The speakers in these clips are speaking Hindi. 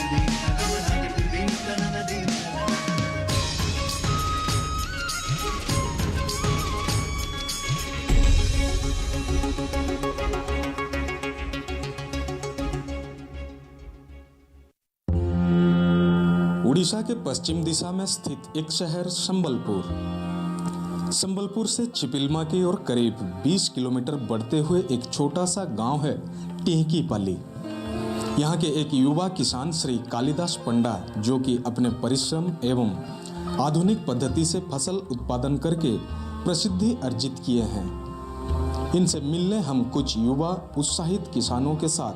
उड़ीसा के पश्चिम दिशा में स्थित एक शहर संबलपुर। संबलपुर से चिपिलमा की ओर करीब 20 किलोमीटर बढ़ते हुए एक छोटा सा गांव है टिहकीपाली। यहाँ के एक युवा किसान श्री कालिदास पंडा, जो कि अपने परिश्रम एवं आधुनिक पद्धति से फसल उत्पादन करके प्रसिद्धि अर्जित किए हैं। इनसे मिलने हम कुछ युवा उत्साहित किसानों के साथ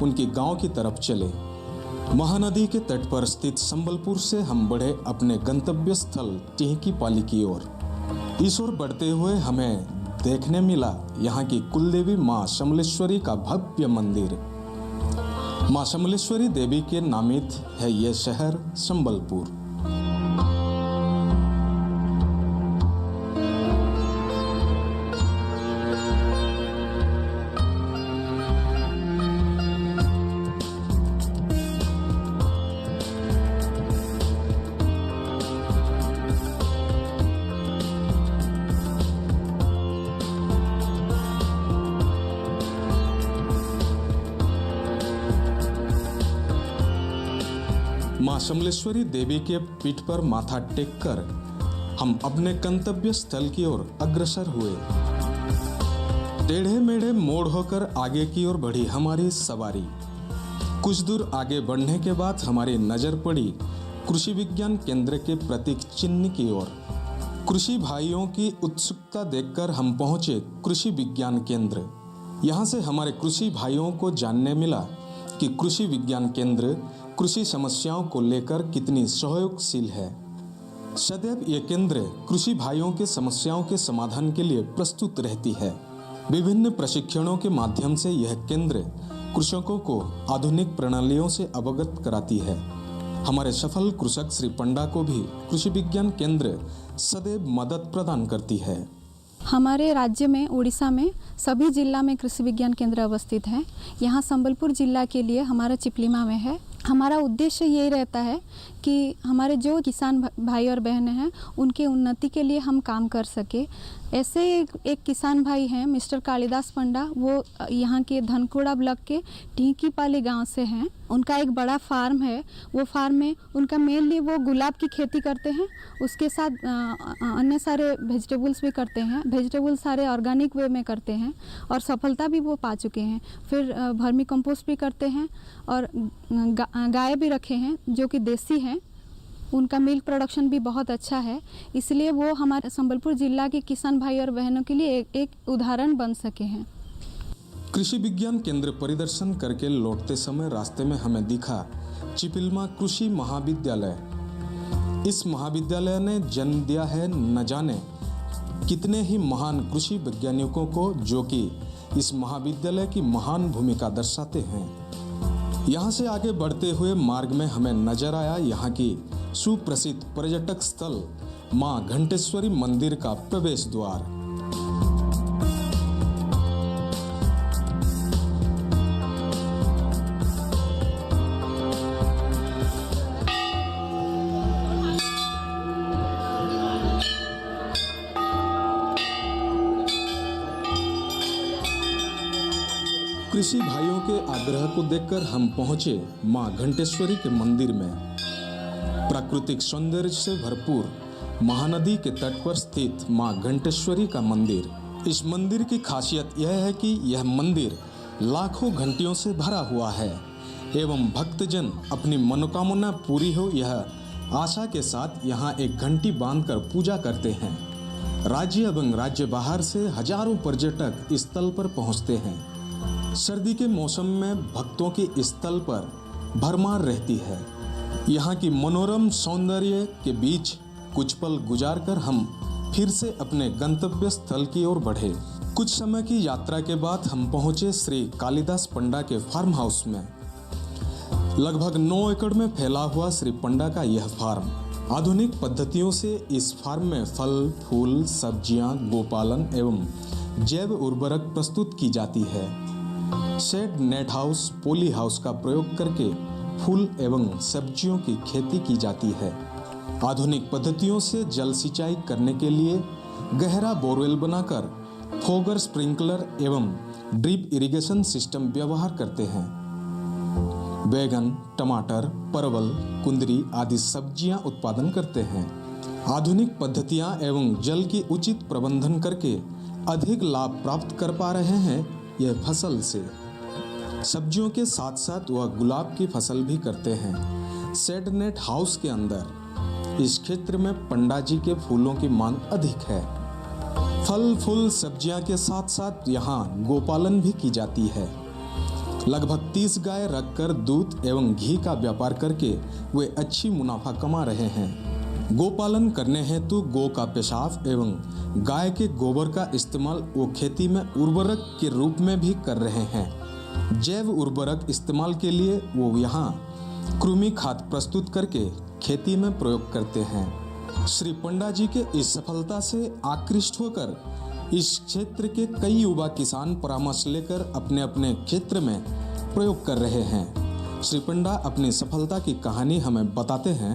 उनके गांव की तरफ चले। महानदी के तट पर स्थित संबलपुर से हम बढ़े अपने गंतव्य स्थल टिहकीपाली की ओर। इस ओर बढ़ते हुए हमें देखने मिला यहाँ की कुलदेवी माँ समलेश्वरी का भव्य मंदिर। माँ समलेश्वरी देवी के नामित है यह शहर संबलपुर। माँ समलेश्वरी देवी के पीठ पर माथा टेककर हम अपने गंतव्य स्थल की ओर अग्रसर हुए। टेढ़े मेढ़े मोड़ होकर आगे की ओर बढ़ी हमारी सवारी। कुछ दूर आगे बढ़ने के बाद हमारी नजर पड़ी कृषि विज्ञान केंद्र के प्रतीक चिन्ह की ओर। कृषि भाइयों की उत्सुकता देखकर हम पहुंचे कृषि विज्ञान केंद्र। यहाँ से हमारे कृषि भाइयों को जानने मिला कि कृषि विज्ञान केंद्र कृषि समस्याओं को लेकर कितनी सहयोगशील है। सदैव ये केंद्र कृषि भाइयों के समस्याओं के समाधान के लिए प्रस्तुत रहती है। विभिन्न प्रशिक्षणों के माध्यम से यह केंद्र कृषकों को आधुनिक प्रणालियों से अवगत कराती है। हमारे सफल कृषक श्री पंडा को भी कृषि विज्ञान केंद्र सदैव मदद प्रदान करती है। हमारे राज्य में उड़ीसा में सभी जिला में कृषि विज्ञान केंद्र अवस्थित है। यहाँ संबलपुर जिला के लिए हमारा चिपिलमा में है। हमारा उद्देश्य यही रहता है कि हमारे जो किसान भाई और बहनें हैं उनके उन्नति के लिए हम काम कर सके। ऐसे एक किसान भाई हैं मिस्टर कालिदास पंडा, वो यहाँ के धनकुड़ा ब्लॉक के टिहकीपाली गांव से हैं। उनका एक बड़ा फार्म है। वो फार्म में उनका मेनली वो गुलाब की खेती करते हैं, उसके साथ अन्य सारे वेजिटेबल्स भी करते हैं। वेजिटेबल सारे ऑर्गेनिक वे में करते हैं और सफलता भी वो पा चुके हैं। फिर वर्मी कंपोस्ट भी करते हैं और गाय भी रखे हैं जो कि देसी हैं। उनका मिल्क प्रोडक्शन भी बहुत अच्छा है, इसलिए वो हमारे संबलपुर जिला के किसान भाई और बहनों के लिए एक उदाहरण बन सके हैं। कृषि विज्ञान केंद्र परिदर्शन करके लौटते समय रास्ते में हमें दिखा चिपिलमा कृषि महाविद्यालय। इस महाविद्यालय ने जन्म दिया है न जाने कितने ही महान कृषि वैज्ञानिकों को, जो कि इस महाविद्यालय की महान भूमिका दर्शाते हैं। यहाँ से आगे बढ़ते हुए मार्ग में हमें नजर आया यहाँ की सुप्रसिद्ध पर्यटक स्थल माँ घंटेश्वरी मंदिर का प्रवेश द्वार। कृषि भाइयों के आग्रह को देखकर हम पहुंचे मां घंटेश्वरी के मंदिर में। प्राकृतिक सौंदर्य से भरपूर महानदी के तट पर स्थित मां घंटेश्वरी का मंदिर। इस मंदिर की खासियत यह है कि यह मंदिर लाखों घंटियों से भरा हुआ है एवं भक्तजन अपनी मनोकामना पूरी हो यह आशा के साथ यहाँ एक घंटी बांधकर पूजा करते हैं। राज्य एवं राज्य बाहर से हजारों पर्यटक इस स्थल पर पहुँचते हैं। सर्दी के मौसम में भक्तों की इस स्थल पर भरमार रहती है। यहाँ की मनोरम सौंदर्य के बीच कुछ पल गुजारकर हम फिर से अपने गंतव्य स्थल की ओर बढ़े। कुछ समय की यात्रा के बाद हम पहुँचे श्री कालिदास पंडा के फार्म हाउस में। लगभग 9 एकड़ में फैला हुआ श्री पंडा का यह फार्म आधुनिक पद्धतियों से इस फार्म में फल, फूल, सब्जियां, गोपालन एवं जैव उर्वरक प्रस्तुत की जाती है। Shade, net house, poly house का प्रयोग करके फूल एवं सब्जियों की खेती की जाती है। आधुनिक पद्धतियों से जल सिंचाई करने के लिए गहरा बोरवेल बनाकर फोगर स्प्रिंकलर एवं ड्रिप इरिगेशन सिस्टम व्यवहार करते हैं। बैगन, टमाटर, परवल, कुंदरी आदि सब्जियां उत्पादन करते हैं। आधुनिक पद्धतियां एवं जल की उचित प्रबंधन करके अधिक लाभ प्राप्त कर पा रहे हैं यह फसल से। सब्जियों के साथ साथ वह गुलाब की फसल भी करते हैं। शेड नेट हाउस के अंदर इस क्षेत्र में पंडा जी के फूलों की मांग अधिक है। फल फूल सब्जियां के साथ साथ यहाँ गोपालन भी की जाती है। लगभग 30 गाय रखकर दूध एवं घी का व्यापार करके वे अच्छी मुनाफा कमा रहे हैं। गोपालन करने हेतु गो का पेशाब एवं गाय के गोबर का इस्तेमाल वो खेती में उर्वरक के रूप में भी कर रहे हैं। जैव उर्वरक इस्तेमाल के लिए वो यहाँ कृमि खाद प्रस्तुत करके खेती में प्रयोग करते हैं। श्री पंडा जी के इस सफलता से आकृष्ट होकर इस क्षेत्र के कई युवा किसान परामर्श लेकर अपने अपने क्षेत्र में प्रयोग कर रहे हैं। श्री पंडा अपनी सफलता की कहानी हमें बताते हैं।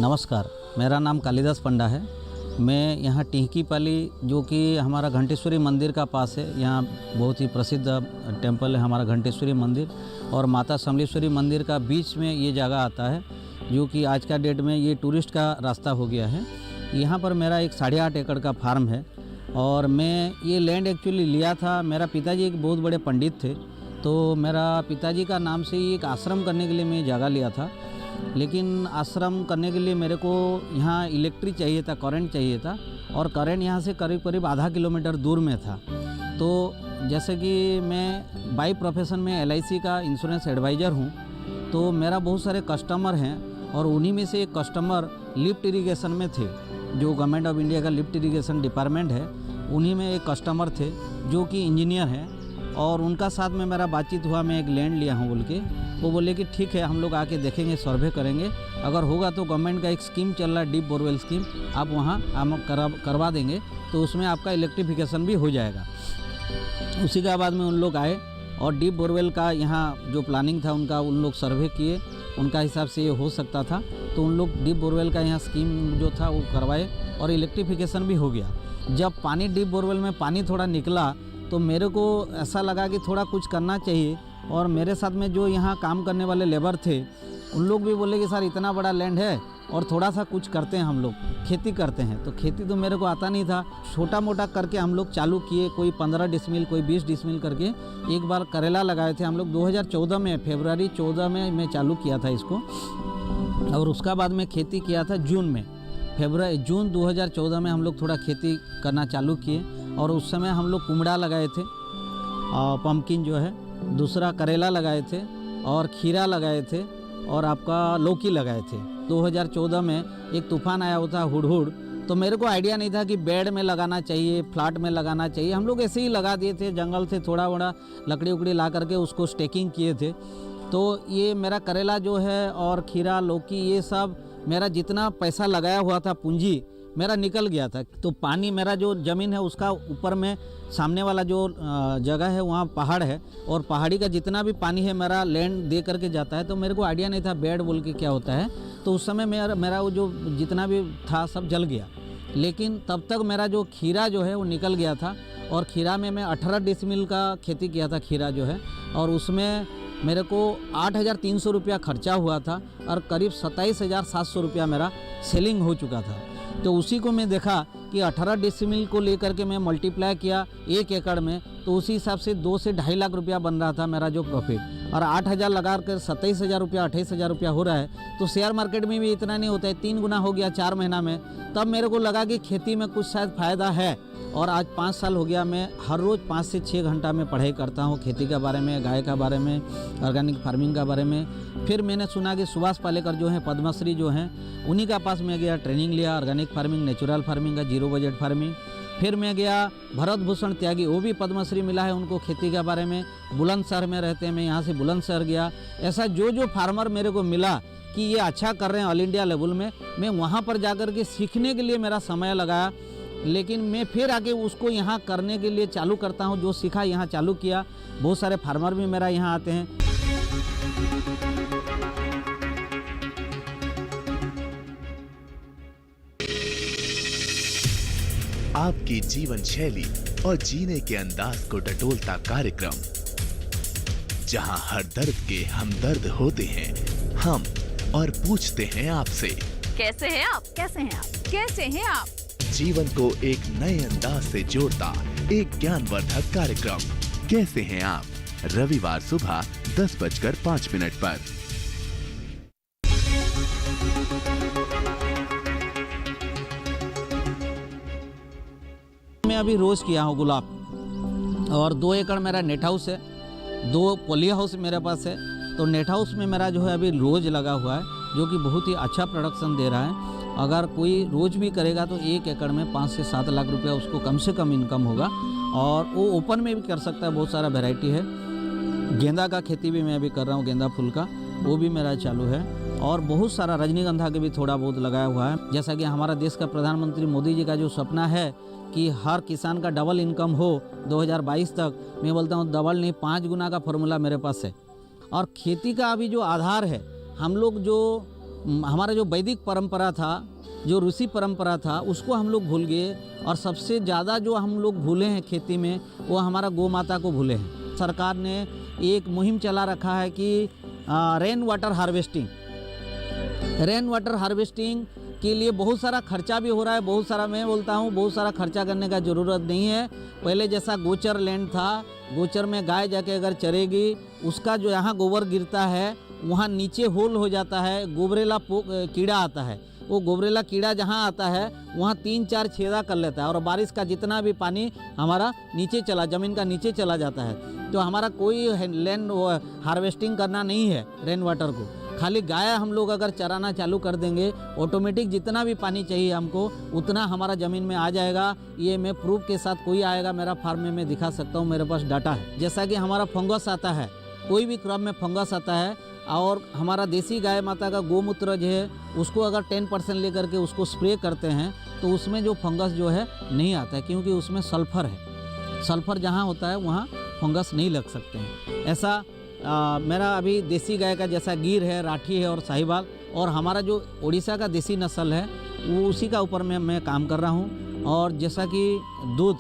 नमस्कार, मेरा नाम कालिदास पंडा है। मैं यहाँ टिहकीपाली जो कि हमारा घंटेश्वरी मंदिर का पास है, यहाँ बहुत ही प्रसिद्ध टेम्पल है हमारा घंटेश्वरी मंदिर, और माता समलेश्वरी मंदिर का बीच में ये जगह आता है जो कि आज का डेट में ये टूरिस्ट का रास्ता हो गया है। यहाँ पर मेरा एक 8.5 एकड़ का फार्म है और मैं ये लैंड एक्चुअली लिया था। मेरा पिताजी एक बहुत बड़े पंडित थे, तो मेरा पिताजी का नाम से ही एक आश्रम करने के लिए मैं जगह लिया था। लेकिन आश्रम करने के लिए मेरे को यहाँ इलेक्ट्रिक चाहिए था, करंट चाहिए था, और करंट यहाँ से करीब करीब आधा किलोमीटर दूर में था। तो जैसे कि मैं बाई प्रोफेशन में LIC का इंश्योरेंस एडवाइज़र हूँ, तो मेरा बहुत सारे कस्टमर हैं और उन्हीं में से एक कस्टमर लिफ्ट इरिगेशन में थे। जो गवर्नमेंट ऑफ इंडिया का लिफ्ट इरिगेशन डिपार्टमेंट है, उन्हीं में एक कस्टमर थे जो कि इंजीनियर हैं, और उनका साथ में मेरा बातचीत हुआ। मैं एक लैंड लिया हूँ बोल के, वो बोले कि ठीक है, हम लोग आके देखेंगे, सर्वे करेंगे, अगर होगा तो गवर्नमेंट का एक स्कीम चल रहा है डीप बोरवेल स्कीम, आप वहाँ हम करवा देंगे, तो उसमें आपका इलेक्ट्रिफिकेशन भी हो जाएगा। उसी के बाद में उन लोग आए और डीप बोरवेल का यहाँ जो प्लानिंग था उनका, उन लोग सर्वे किए, उनका हिसाब से ये हो सकता था, तो उन लोग डीप बोरवेल का यहाँ स्कीम जो था वो करवाए और इलेक्ट्रिफिकेशन भी हो गया। जब पानी डीप बोरवेल में पानी थोड़ा निकला तो मेरे को ऐसा लगा कि थोड़ा कुछ करना चाहिए, और मेरे साथ में जो यहाँ काम करने वाले लेबर थे उन लोग भी बोले कि सर इतना बड़ा लैंड है और थोड़ा सा कुछ करते हैं, हम लोग खेती करते हैं। तो खेती तो मेरे को आता नहीं था, छोटा मोटा करके हम लोग चालू किए, कोई 15 डिसमिल, कोई 20 डिसमिल करके एक बार करेला लगाए थे हम लोग 2014 में, फरवरी 14 में मैं चालू किया था इसको, और उसका बाद में खेती किया था जून में। जून 2014 में हम लोग थोड़ा खेती करना चालू किए, और उस समय हम लोग कुमड़ा लगाए थे, पम्पकिन जो है, दूसरा करेला लगाए थे, और खीरा लगाए थे, और आपका लौकी लगाए थे। 2014 में एक तूफान आया हुआ था हुडहुड, तो मेरे को आइडिया नहीं था कि बेड में लगाना चाहिए, फ्लैट में लगाना चाहिए। हम लोग ऐसे ही लगा दिए थे, जंगल से थोड़ा बड़ा लकड़ी उकड़ी ला करके उसको स्टेकिंग किए थे। तो ये मेरा करेला जो है और खीरा, लौकी, ये सब मेरा जितना पैसा लगाया हुआ था पूंजी मेरा निकल गया था। तो पानी, मेरा जो ज़मीन है उसका ऊपर में सामने वाला जो जगह है वहाँ पहाड़ है, और पहाड़ी का जितना भी पानी है मेरा लैंड दे करके जाता है। तो मेरे को आइडिया नहीं था बेड बोल के क्या होता है, तो उस समय मेरा वो जो जितना भी था सब जल गया। लेकिन तब तक मेरा जो खीरा जो है वो निकल गया था, और खीरा में मैं 18 डिसमिल का खेती किया था खीरा जो है, और उसमें मेरे को 8,300 रुपया खर्चा हुआ था, और करीब 27,700 रुपया मेरा सेलिंग हो चुका था। तो उसी को मैं देखा कि 18 डिसमिल को लेकर के मैं मल्टीप्लाई किया 1 एकड़ में, तो उसी हिसाब से 2 से 2.5 लाख रुपया बन रहा था मेरा जो प्रॉफिट, और 8,000 लगा कर 27,000 रुपया, 28,000 रुपया हो रहा है। तो शेयर मार्केट में भी इतना नहीं होता है, 3 गुना हो गया 4 महीना में। तब मेरे को लगा कि खेती में कुछ शायद फ़ायदा है, और आज 5 साल हो गया मैं हर रोज़ 5 से 6 घंटा में पढ़ाई करता हूँ खेती के बारे में, गाय का बारे में, ऑर्गेनिक फार्मिंग का बारे में। फिर मैंने सुना कि सुभाष पालेकर जो हैं, पद्मश्री जो हैं, उन्हीं का पास में गया, ट्रेनिंग लिया ऑर्गेनिक फार्मिंग, नेचुरल फार्मिंग का, जीरो बजट फार्मिंग। फिर मैं गया भरत भूषण त्यागी, वो भी पद्मश्री मिला है उनको खेती के बारे में, बुलंदशहर में रहते हैं, मैं यहाँ से बुलंदशहर गया। ऐसा जो फार्मर मेरे को मिला कि ये अच्छा कर रहे हैं ऑल इंडिया लेवल में, मैं वहाँ पर जाकर के सीखने के लिए मेरा समय लगाया। लेकिन मैं फिर आके उसको यहाँ करने के लिए चालू करता हूँ, जो सीखा यहाँ चालू किया। बहुत सारे फार्मर भी मेरा यहाँ आते हैं। आपकी जीवन शैली और जीने के अंदाज को टटोलता कार्यक्रम, जहां हर दर्द के हमदर्द होते हैं हम और पूछते हैं आपसे, कैसे हैं आप? कैसे हैं आप? कैसे हैं आप? जीवन को एक नए अंदाज से जोड़ता एक ज्ञानवर्धक कार्यक्रम, कैसे हैं आप? रविवार सुबह 10:05 पर। मैं अभी रोज किया हूँ गुलाब, और 2 एकड़ मेरा नेट हाउस है, 2 पॉली हाउस मेरे पास है। तो नेट हाउस में मेरा जो है अभी रोज लगा हुआ है, जो कि बहुत ही अच्छा प्रोडक्शन दे रहा है। अगर कोई रोज भी करेगा तो 1 एकड़ में 5 से 7 लाख रुपया उसको कम से कम इनकम होगा, और वो ओपन में भी कर सकता है। बहुत सारा वैरायटी है। गेंदा का खेती भी मैं अभी कर रहा हूँ, गेंदा फूल का, वो भी मेरा चालू है। और बहुत सारा रजनीगंधा के भी थोड़ा बहुत लगाया हुआ है। जैसा कि हमारा देश का प्रधानमंत्री मोदी जी का जो सपना है कि हर किसान का डबल इनकम हो 2022 तक, मैं बोलता हूँ डबल नहीं 5 गुना का फॉर्मूला मेरे पास है। और खेती का अभी जो आधार है, हम लोग जो हमारा जो वैदिक परंपरा था, जो ऋषि परंपरा था, उसको हम लोग भूल गए। और सबसे ज़्यादा जो हम लोग भूले हैं खेती में, वो हमारा गौ माता को भूले हैं। सरकार ने एक मुहिम चला रखा है कि रेन वाटर हार्वेस्टिंग के लिए बहुत सारा खर्चा भी हो रहा है। बहुत सारा, मैं बोलता हूँ, बहुत सारा खर्चा करने का ज़रूरत नहीं है। पहले जैसा गोचर लैंड था, गोचर में गाय जाके अगर चरेगी, उसका जो यहाँ गोबर गिरता है वहाँ नीचे होल हो जाता है, गोबरेला कीड़ा आता है। वो गोबरेला कीड़ा जहाँ आता है वहाँ 3-4 छेदा कर लेता है, और बारिश का जितना भी पानी हमारा नीचे ज़मीन का नीचे चला जाता है। तो हमारा कोई लैंड हार्वेस्टिंग करना नहीं है रेन वाटर को। खाली गाय हम लोग अगर चराना चालू कर देंगे, ऑटोमेटिक जितना भी पानी चाहिए हमको उतना हमारा ज़मीन में आ जाएगा। ये मैं प्रूफ के साथ, कोई आएगा मेरा फार्म में, मैं दिखा सकता हूँ, मेरे पास डाटा है। जैसा कि हमारा फंगस आता है, कोई भी क्रॉप में फंगस आता है, और हमारा देसी गाय माता का गोमूत्र जो है उसको अगर 10% लेकर के उसको स्प्रे करते हैं तो उसमें जो फंगस जो है नहीं आता है, क्योंकि उसमें सल्फर है। सल्फर जहाँ होता है वहाँ फंगस नहीं लग सकते हैं। ऐसा मेरा अभी देसी गाय का जैसा गिर है, राठी है और साहिवाल, और हमारा जो उड़ीसा का देसी नस्ल है वो उसी का ऊपर में मैं काम कर रहा हूँ। और जैसा कि दूध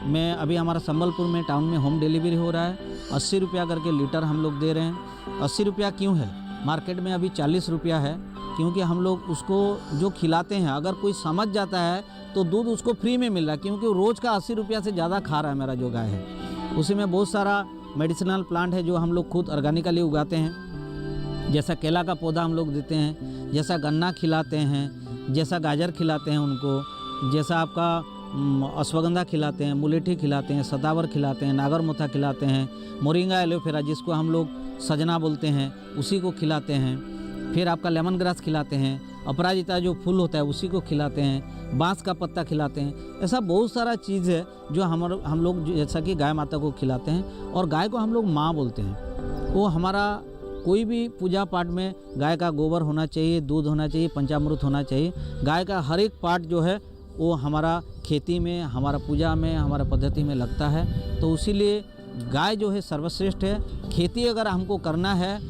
में अभी हमारा संबलपुर में टाउन में होम डिलीवरी हो रहा है, 80 रुपया करके लीटर हम लोग दे रहे हैं। 80 रुपया क्यों है? मार्केट में अभी 40 रुपया है, क्योंकि हम लोग उसको जो खिलाते हैं, अगर कोई समझ जाता है तो दूध उसको फ्री में मिल रहा है, क्योंकि रोज़ का 80 रुपया से ज़्यादा खा रहा है मेरा जो गाय है। उसी में बहुत सारा मेडिसिनल प्लांट है जो हम लोग खुद ऑर्गेनिकली उगाते हैं। जैसा केला का पौधा हम लोग देते हैं, जैसा गन्ना खिलाते हैं, जैसा गाजर खिलाते हैं उनको, जैसा आपका अश्वगंधा खिलाते हैं, मुलेठी खिलाते हैं, सदावर खिलाते हैं, नागरमोथा खिलाते हैं, मोरिंगा एलोवेरा जिसको हम लोग सजना बोलते हैं उसी को खिलाते हैं। फिर आपका लेमन ग्रास खिलाते हैं, अपराजिता जो फूल होता है उसी को खिलाते हैं, बांस का पत्ता खिलाते हैं। ऐसा बहुत सारा चीज़ है जो हम लोग जैसा कि गाय माता को खिलाते हैं। और गाय को हम लोग माँ बोलते हैं। वो हमारा कोई भी पूजा पाठ में गाय का गोबर होना चाहिए, दूध होना चाहिए, पंचामृत होना चाहिए। गाय का हर एक पार्ट जो है वो हमारा खेती में, हमारा पूजा में, हमारा पद्धति में लगता है। तो इसीलिए गाय जो है सर्वश्रेष्ठ है। खेती अगर हमको करना है,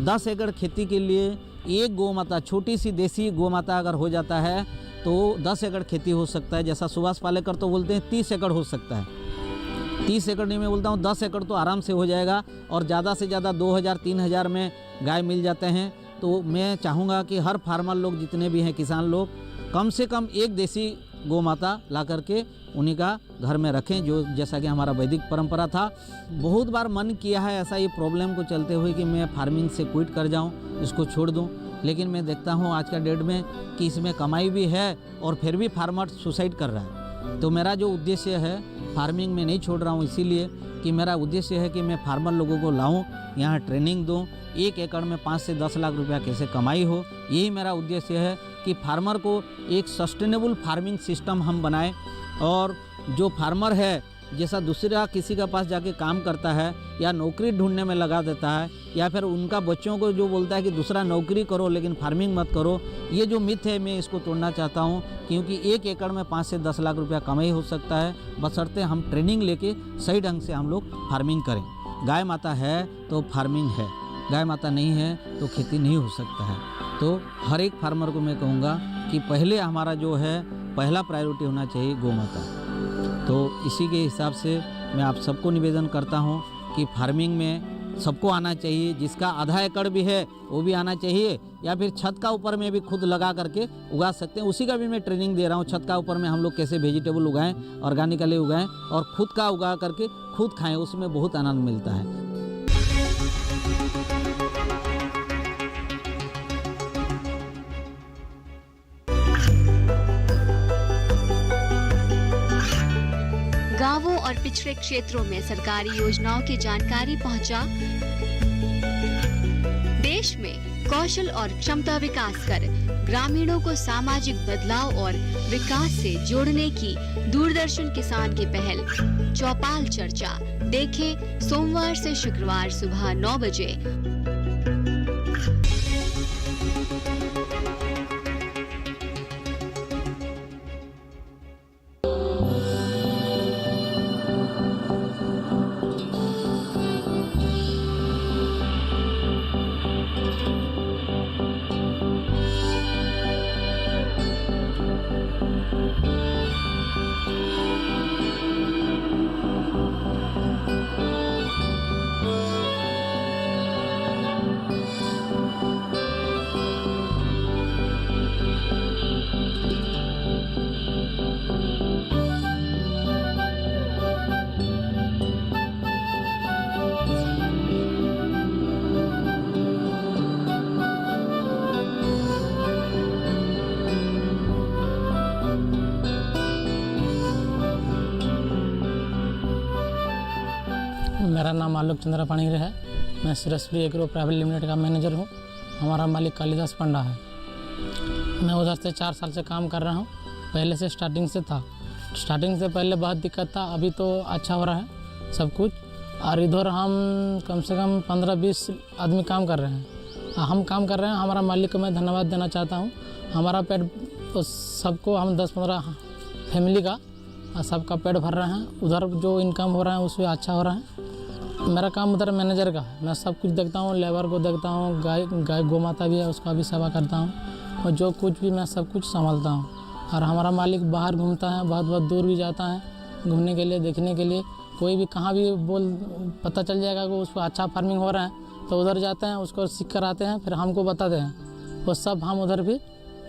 10 एकड़ खेती के लिए एक गौ माता, छोटी सी देसी गौ माता अगर हो जाता है तो 10 एकड़ खेती हो सकता है। जैसा सुभाष पालेकर तो बोलते हैं 30 एकड़ हो सकता है। 30 एकड़ नहीं, मैं बोलता हूँ 10 एकड़ तो आराम से हो जाएगा। और ज़्यादा से ज़्यादा 2000-3000 में गाय मिल जाते हैं। तो मैं चाहूँगा कि हर फार्मर लोग जितने भी हैं, किसान लोग, कम से कम एक देसी गौ माता ला करके उन्हीं का घर में रखें, जो जैसा कि हमारा वैदिक परंपरा था। बहुत बार मन किया है ऐसा, ये प्रॉब्लम को चलते हुए कि मैं फार्मिंग से क्विट कर जाऊं, इसको छोड़ दूं, लेकिन मैं देखता हूं आज का डेट में कि इसमें कमाई भी है और फिर भी फार्मर सुसाइड कर रहा है। तो मेरा जो उद्देश्य है, फार्मिंग में नहीं छोड़ रहा हूं, इसीलिए कि मेरा उद्देश्य है कि मैं फार्मर लोगों को लाऊं, यहाँ ट्रेनिंग दूं, 1 एकड़ में 5 से 10 लाख रुपया कैसे कमाई हो। यही मेरा उद्देश्य है कि फार्मर को एक सस्टेनेबल फार्मिंग सिस्टम हम बनाएं। और जो फार्मर है, जैसा दूसरा किसी के पास जाके काम करता है या नौकरी ढूंढने में लगा देता है, या फिर उनका बच्चों को जो बोलता है कि दूसरा नौकरी करो लेकिन फार्मिंग मत करो, ये जो मिथ है मैं इसको तोड़ना चाहता हूँ। क्योंकि 1 एकड़ में 5 से 10 लाख रुपया कमाई हो सकता है, बशर्ते हम ट्रेनिंग लेके सही ढंग से हम लोग फार्मिंग करें। गाय माता है तो फार्मिंग है, गाय माता नहीं है तो खेती नहीं हो सकता है। तो हर एक फार्मर को मैं कहूँगा कि पहले हमारा जो है, पहला प्रायोरिटी होना चाहिए गौ माता। तो इसी के हिसाब से मैं आप सबको निवेदन करता हूँ कि फार्मिंग में सबको आना चाहिए। जिसका आधा एकड़ भी है वो भी आना चाहिए, या फिर छत का ऊपर में भी खुद लगा करके उगा सकते हैं। उसी का भी मैं ट्रेनिंग दे रहा हूँ। छत का ऊपर में हम लोग कैसे वेजिटेबल उगाएं, ऑर्गेनिकली उगाएं और खुद का उगा करके खुद खाएं, उसमें बहुत आनंद मिलता है। गांवों और पिछड़े क्षेत्रों में सरकारी योजनाओं की जानकारी पहुंचा। देश में कौशल और क्षमता विकास कर ग्रामीणों को सामाजिक बदलाव और विकास से जोड़ने की दूरदर्शन किसान की पहल चौपाल चर्चा देखें सोमवार से शुक्रवार सुबह 9 बजे। मेरा नाम आलोक चंद्र पाणिग्रे है। मैं सुरश्री एग्रो प्राइवेट लिमिटेड का मैनेजर हूँ। हमारा मालिक कालिदास पंडा है। मैं उधर से 4 साल से काम कर रहा हूँ। पहले से स्टार्टिंग से था। स्टार्टिंग से पहले बहुत दिक्कत था, अभी तो अच्छा हो रहा है सब कुछ। और इधर हम कम से कम 15-20 आदमी काम कर रहे हैं। हम काम कर रहे हैं। हमारा मालिक को मैं धन्यवाद देना चाहता हूँ। हमारा पेट सबको हम 10-15 फैमिली का सबका पेट भर रहे हैं। उधर जो इनकम हो रहा है उसमें अच्छा हो रहा है। मेरा काम उधर मैनेजर का है। मैं सब कुछ देखता हूँ, लेबर को देखता हूँ, गाय गौ माता भी है उसका भी सेवा करता हूँ, और जो कुछ भी मैं सब कुछ संभालता हूँ। और हमारा मालिक बाहर घूमता है, बहुत बहुत दूर भी जाता है घूमने के लिए, देखने के लिए। कोई भी कहाँ भी पता चल जाएगा कि उस पर अच्छा फार्मिंग हो रहा है तो उधर जाते हैं, उसको सीख कर आते हैं, फिर हमको बताते हैं। वो सब हम उधर भी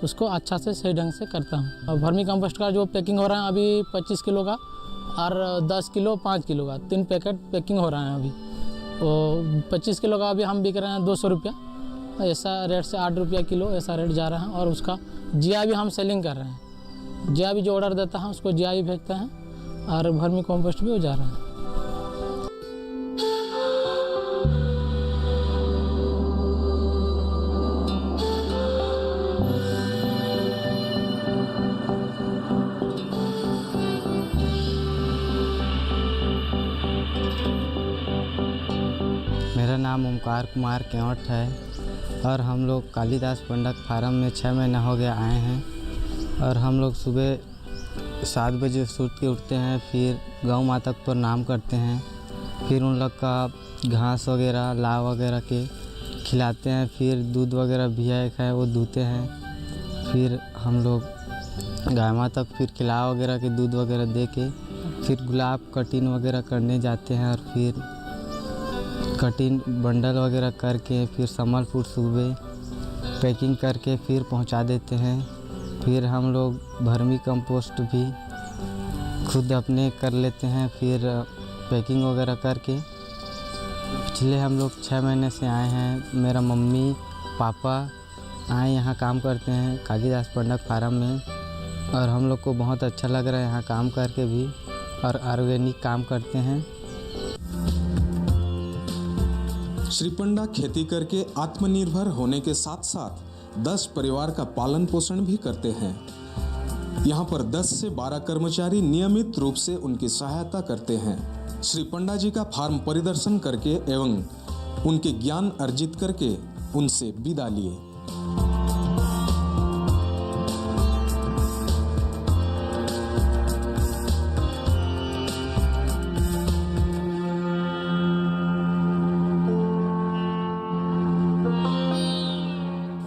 उसको अच्छा से सही ढंग से करता हूँ। और वर्मी कंपोस्ट का जो पैकिंग हो रहा है अभी 25 किलो का और 10 किलो 5 किलो का 3 पैकेट पैकिंग हो रहा है अभी। तो 25 किलो का अभी हम बिक रहे हैं 200 रुपया, ऐसा रेट से 8 रुपया किलो ऐसा रेट जा रहा है। और उसका जिया भी हम सेलिंग कर रहे हैं। जिया भी जो ऑर्डर देता है उसको जिया भी भेजते हैं, और वर्मी कंपोस्ट भी हो जा रहा है। मेरा नाम ओमकार कुमार केवट है और हम लोग कालिदास पंडा फार्म में 6 महीना हो गया आए हैं। और हम लोग सुबह 7 बजे सूट के उठते हैं, फिर गौ माता को प्रणाम करते हैं, फिर उन लोग का घास वगैरह लाव वगैरह के खिलाते हैं, फिर दूध वगैरह भिया है वो दूते हैं, फिर हम लोग गाय माता को फिर खिला वगैरह के दूध वगैरह दे के फिर गुलाब कटिंग वगैरह करने जाते हैं। और फिर कटिंग बंडल वगैरह करके फिर संबलपुर सुबह पैकिंग करके फिर पहुंचा देते हैं। फिर हम लोग वर्मी कंपोस्ट भी खुद अपने कर लेते हैं, फिर पैकिंग वगैरह करके। पिछले हम लोग 6 महीने से आए हैं। मेरा मम्मी पापा आए यहाँ काम करते हैं कालिदास पंडा फार्म में, और हम लोग को बहुत अच्छा लग रहा है यहाँ काम करके भी, और ऑर्गेनिक काम करते हैं। श्री पंडा खेती करके आत्मनिर्भर होने के साथ साथ 10 परिवार का पालन पोषण भी करते हैं। यहाँ पर 10 से 12 कर्मचारी नियमित रूप से उनकी सहायता करते हैं। श्री पंडा जी का फार्म परिदर्शन करके एवं उनके ज्ञान अर्जित करके उनसे विदा लिए।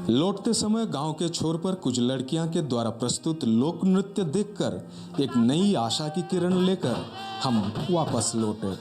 लौटते समय गांव के छोर पर कुछ लड़कियां के द्वारा प्रस्तुत लोक नृत्य देखकर एक नई आशा की किरण लेकर हम वापस लौटे।